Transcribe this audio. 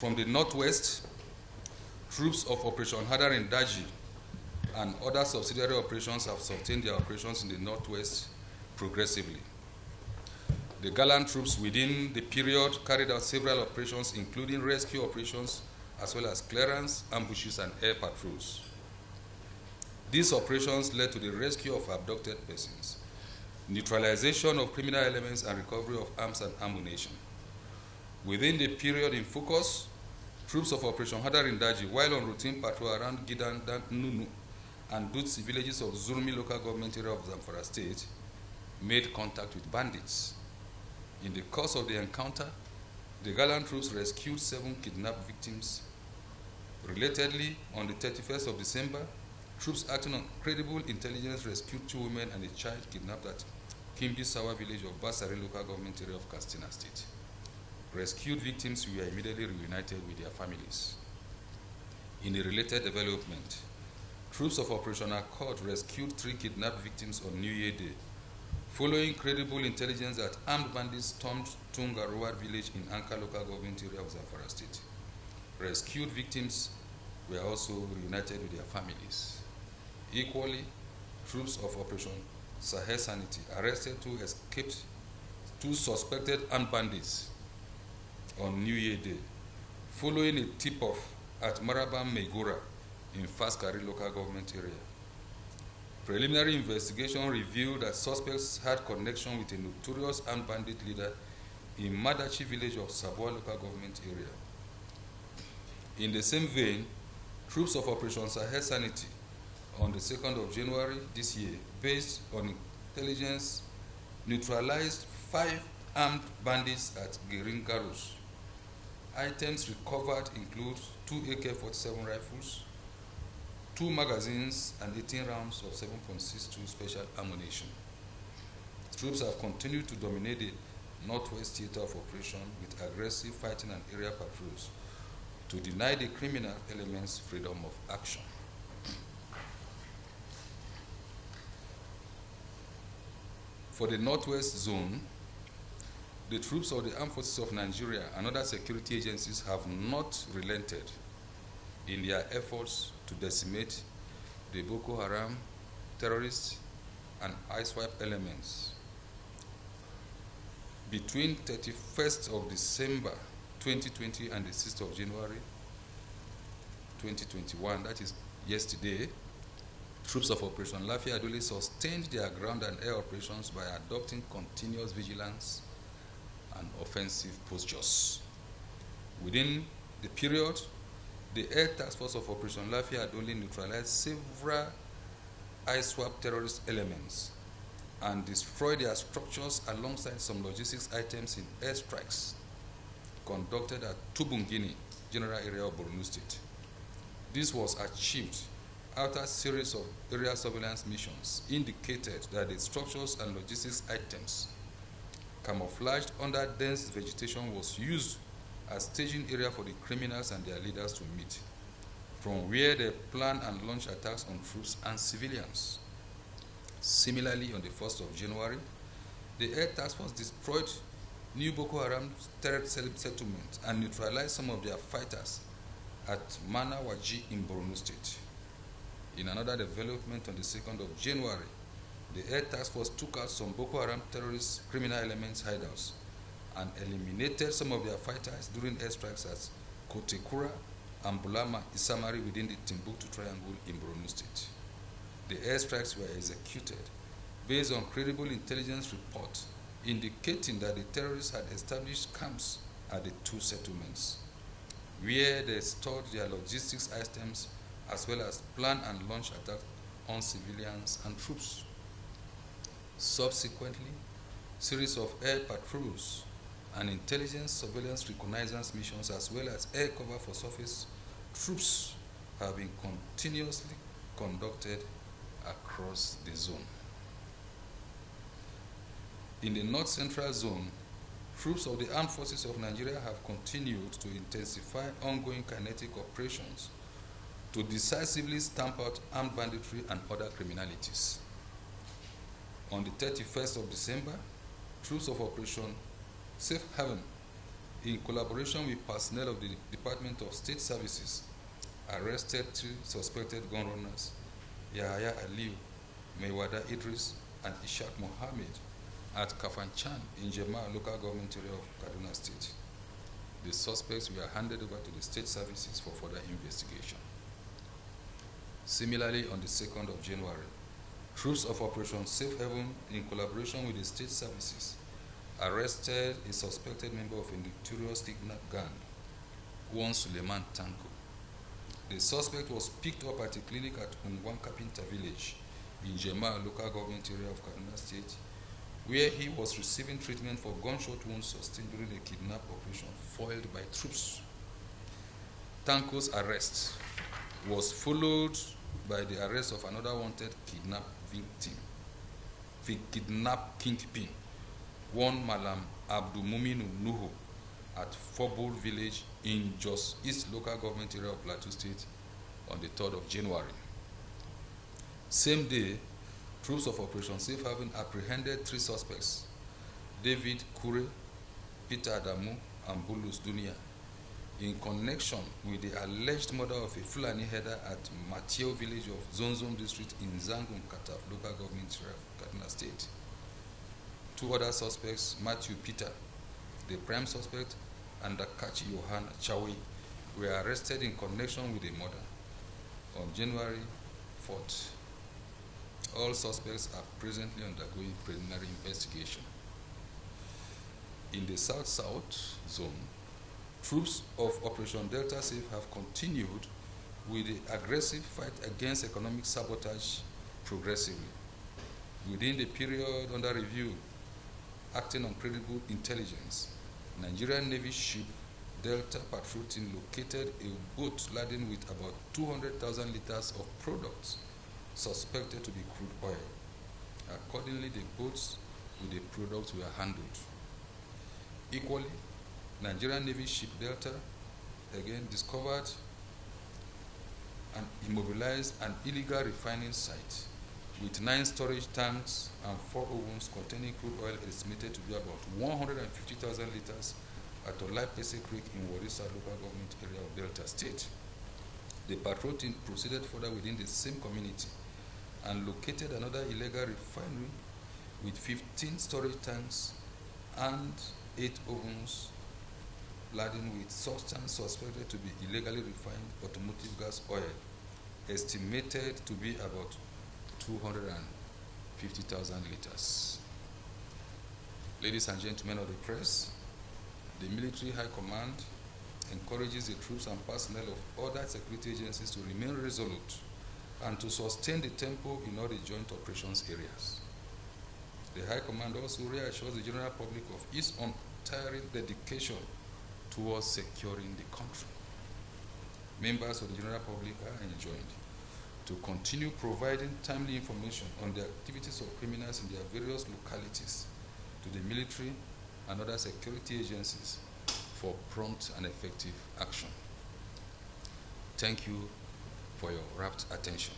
From the northwest, troops of Operation Hadarin Daji and other subsidiary operations have sustained their operations in the northwest progressively. The gallant troops within the period carried out several operations, including rescue operations, as well as clearance, ambushes, and air patrols. These operations led to the rescue of abducted persons, neutralization of criminal elements, and recovery of arms and ammunition. Within the period in focus, troops of Operation Hadarin Daji, while on routine patrol around Gidan, Nunu, and Dutsi villages of Zurmi local government area of Zamfara state, made contact with bandits. In the course of the encounter, the gallant troops rescued 7 kidnapped victims. Relatedly, on the 31st of December, troops acting on credible intelligence rescued 2 women and a child kidnapped at Kimbi Sawa village of Basari local government area of Katsina state. Rescued victims were immediately reunited with their families. In a related development, troops of Operation Accord rescued 3 kidnapped victims on New Year Day, following credible intelligence that armed bandits stormed Tungaroa village in Anka local government area of Zamfara state. Rescued victims were also reunited with their families. Equally, troops of Operation Sahel Sanity arrested 2 suspected armed bandits on New Year Day, following a tip-off at Marabam Megura in Faskari local government area. Preliminary investigation revealed that suspects had connection with a notorious armed bandit leader in Madachi village of Sabwa local government area. In the same vein, troops of Operation Sahel Sanity on the 2nd of January this year, based on intelligence, neutralized 5 armed bandits at Geringarus. Items recovered include 2 AK-47 rifles, 2 magazines, and 18 rounds of 7.62 special ammunition. Troops have continued to dominate the northwest theater of operation with aggressive fighting and area patrols to deny the criminal elements freedom of action. For the northwest zone, the troops of the Armed Forces of Nigeria and other security agencies have not relented in their efforts to decimate the Boko Haram terrorists and ISWAP elements. Between 31st of December 2020 and the 6th of January 2021, that is yesterday, troops of Operation Lafia Adole sustained their ground and air operations by adopting continuous vigilance and offensive postures. Within the period, the Air Task Force of Operation Lafia Adole neutralized several ISWAP terrorist elements and destroyed their structures alongside some logistics items in airstrikes conducted at Tubungini, general area of Borno State. This was achieved after a series of area surveillance missions indicated that the structures and logistics items camouflaged under dense vegetation was used as staging area for the criminals and their leaders to meet, from where they plan and launch attacks on troops and civilians. Similarly, on the 1st of January, the Air Task Force destroyed new Boko Haram terrorist settlement and neutralized some of their fighters at Manawaji in Borno State. In another development on the 2nd of January, the Air Task Force took out some Boko Haram terrorist criminal elements hideouts and eliminated some of their fighters during airstrikes at Kotekura and Bulama Isamari within the Timbuktu Triangle in Borno State. The airstrikes were executed based on credible intelligence reports indicating that the terrorists had established camps at the 2 settlements, where they stored their logistics items as well as plan and launch attacks on civilians and troops. Subsequently, series of air patrols and intelligence surveillance reconnaissance missions as well as air cover for surface troops have been continuously conducted across the zone. In the North Central Zone, troops of the Armed Forces of Nigeria have continued to intensify ongoing kinetic operations to decisively stamp out armed banditry and other criminalities. On the 31st of December, troops of Operation Safe Haven in collaboration with personnel of the Department of State Services, arrested 3 suspected gun runners, Yahaya Aliu, Mewada Idris, and Ishaq Mohammed, at Kafanchan in Jema local government area of Kaduna State. The suspects were handed over to the state services for further investigation. Similarly, on the 2nd of January, troops of Operation Safe Haven, in collaboration with the state services, arrested a suspected member of a notorious kidnap gang, one Suleiman Tanko. The suspect was picked up at a clinic at Ungwan Kapinta village in Jema local government area of Kaduna State, where he was receiving treatment for gunshot wounds sustained during a kidnap operation foiled by troops. Tanko's arrest was followed by the arrest of another wanted kidnap victim, the kidnap kingpin, one Malam Abdulmuminu Nuhu, at Fobul village in Jos East local government area of Plateau State on the 3rd of January. Same day, troops of Operation Safe Haven apprehended 3 suspects, David Kure, Peter Adamu, and Bulus Dunia, in connection with the alleged murder of a Fulani header at Mateo village of Zonzon district in Zangun Kataf local government area of Kaduna State. 2 other suspects, Matthew Peter, the prime suspect, and Akachi Yohana Chawi, were arrested in connection with the murder on January 4th. All suspects are presently undergoing preliminary investigation. In the South-South zone, troops of Operation Delta Safe have continued with the aggressive fight against economic sabotage progressively. Within the period under review, acting on credible intelligence, Nigerian Navy ship Delta Patrol Team located a boat laden with about 200,000 liters of products suspected to be crude oil. Accordingly, the boats with the products were handled. Equally, Nigerian Navy ship Delta again discovered and immobilized an illegal refining site with 9 storage tanks and 4 ovens containing crude oil estimated to be about 150,000 liters at Olaipese Creek in Warisa local government area of Delta State. The patrol team proceeded further within the same community and located another illegal refinery with 15 storage tanks and 8 ovens laden with substance suspected to be illegally refined automotive gas oil, estimated to be about 250,000 liters. Ladies and gentlemen of the press, the Military High Command encourages the troops and personnel of other security agencies to remain resolute and to sustain the tempo in all the joint operations areas. The High Command also reassures the general public of its untiring dedication towards securing the country. Members of the general public are enjoined to continue providing timely information on the activities of criminals in their various localities to the military and other security agencies for prompt and effective action. Thank you for your rapt attention.